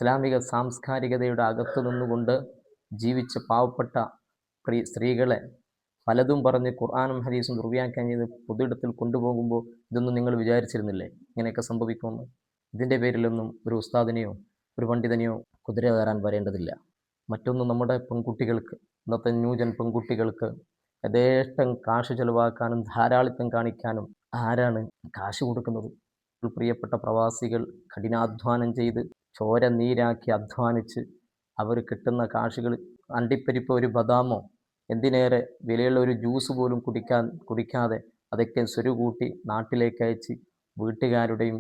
ഇസ്ലാമിക സാംസ്കാരികതയുടെ അകത്ത് നിന്നുകൊണ്ട് ജീവിച്ച പാവപ്പെട്ട സ്ത്രീകളെ പലതും പറഞ്ഞ് ഖുർആനും ഹദീസും ദുർവ്യാഖ്യാനം ചെയ്ത് പൊതുയിടത്തിൽ കൊണ്ടുപോകുമ്പോൾ ഇതൊന്നും നിങ്ങൾ വിചാരിച്ചിരുന്നില്ലേ ഇങ്ങനെയൊക്കെ സംഭവിക്കുമെന്ന്? ഇതിൻ്റെ പേരിലൊന്നും ഒരു ഉസ്താദിനെയോ ഒരു പണ്ഡിതനെയോ കുതിര കയറാൻ വരേണ്ടതില്ല. മറ്റൊന്ന്, നമ്മുടെ പെൺകുട്ടികൾക്ക്, ഇന്നത്തെ ന്യൂജൻ പെൺകുട്ടികൾക്ക് യഥേഷ്ടം കാശ് ചെലവാക്കാനും ധാരാളിത്തം കാണിക്കാനും ആരാണ് കാശ് കൊടുക്കുന്നത്? പ്രിയപ്പെട്ട പ്രവാസികൾ കഠിനാധ്വാനം ചെയ്ത് ചോര നീരാക്കി അധ്വാനിച്ച് അവർ കിട്ടുന്ന കാശുകൾ, അണ്ടിപ്പരിപ്പ് ഒരു ബദാമോ എന്തിനേറെ വിലയുള്ള ഒരു ജ്യൂസ് പോലും കുടിക്കാതെ അതൊക്കെ സ്വരുകൂട്ടി നാട്ടിലേക്ക് അയച്ച് വീട്ടുകാരുടെയും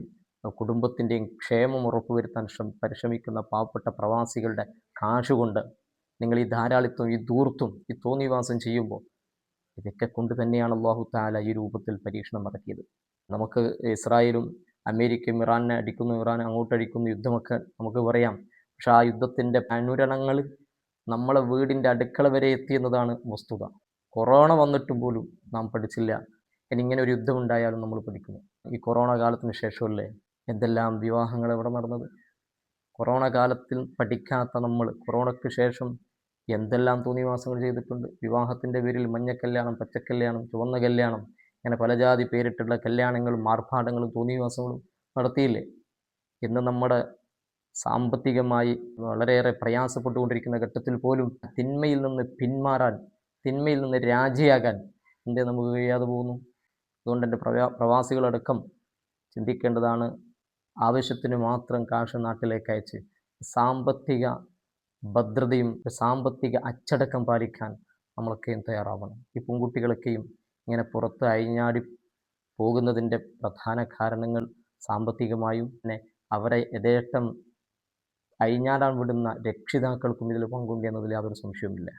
കുടുംബത്തിൻ്റെയും ക്ഷേമം ഉറപ്പുവരുത്താൻ പരിശ്രമിക്കുന്ന പാവപ്പെട്ട പ്രവാസികളുടെ കാശുകൊണ്ട് നിങ്ങൾ ഈ ധാരാളിത്വം, ഈ ധൂർത്തും, ഈ തോന്നിവാസം ചെയ്യുമ്പോൾ ഇതൊക്കെ കൊണ്ട് തന്നെയാണ് അല്ലാഹു തആല ഈ രൂപത്തിൽ പരീക്ഷണം നടത്തിയത്. നമുക്ക് ഇസ്രായേലും അമേരിക്കയും ഇറാനെ അടിക്കുന്നു, ഇറാൻ അങ്ങോട്ടടിക്കുന്നു, യുദ്ധമൊക്കെ നമുക്ക് പറയാം. പക്ഷെ ആ യുദ്ധത്തിൻ്റെ അനുരണങ്ങൾ നമ്മളെ വീടിൻ്റെ അടുക്കള വരെ എത്തിയെന്നതാണ് വസ്തുത. കൊറോണ വന്നിട്ടും പോലും നാം പഠിച്ചില്ല. ഇനി ഇങ്ങനെ ഒരു യുദ്ധം ഉണ്ടായാലും നമ്മൾ പഠിക്കുന്നു. ഈ കൊറോണ കാലത്തിന് ശേഷമല്ലേ എന്തെല്ലാം വിവാഹങ്ങൾ ഇവിടെ നടന്നത്? കൊറോണ കാലത്തിൽ പഠിക്കാത്ത നമ്മൾ കൊറോണയ്ക്ക് ശേഷം എന്തെല്ലാം തോന്നിവാസങ്ങൾ ചെയ്തിട്ടുണ്ട്. വിവാഹത്തിൻ്റെ പേരിൽ മഞ്ഞക്കല്യാണം, പച്ചക്കല്യാണം, ചുവന്ന കല്യാണം, അങ്ങനെ പല ജാതി പേരിട്ടുള്ള കല്യാണങ്ങളും ആർഭാടങ്ങളും തോന്നിവാസങ്ങളും നടത്തിയില്ലേ? ഇന്ന് നമ്മുടെ സാമ്പത്തികമായി വളരെയേറെ പ്രയാസപ്പെട്ടുകൊണ്ടിരിക്കുന്ന ഘട്ടത്തിൽ പോലും തിന്മയിൽ നിന്ന് പിന്മാറാൻ, തിന്മയിൽ നിന്ന് രാജിയാകാൻ എന്തേ നമുക്ക് കഴിയാതെ പോകുന്നു? അതുകൊണ്ട് എൻ്റെ പ്രവാസികളടക്കം ചിന്തിക്കേണ്ടതാണ്. ആവശ്യത്തിന് മാത്രം കാശ് നാട്ടിലേക്ക് അയച്ച് സാമ്പത്തിക ഭദ്രതയും സാമ്പത്തിക അച്ചടക്കം പാലിക്കാൻ നമ്മളൊക്കെയും തയ്യാറാവണം. ഈ പെൺകുട്ടികളൊക്കെയും ഇങ്ങനെ പുറത്ത് അഴിഞ്ഞാടി പോകുന്നതിൻ്റെ പ്രധാന കാരണങ്ങൾ സാമ്പത്തികമായും പിന്നെ അവരെ യഥേഷ്ടം അഴിഞ്ഞാടാൻ വിടുന്ന രക്ഷിതാക്കൾക്കും ഇതിൽ പങ്കുണ്ട് എന്നതിൽ യാതൊരു സംശയവുമില്ല.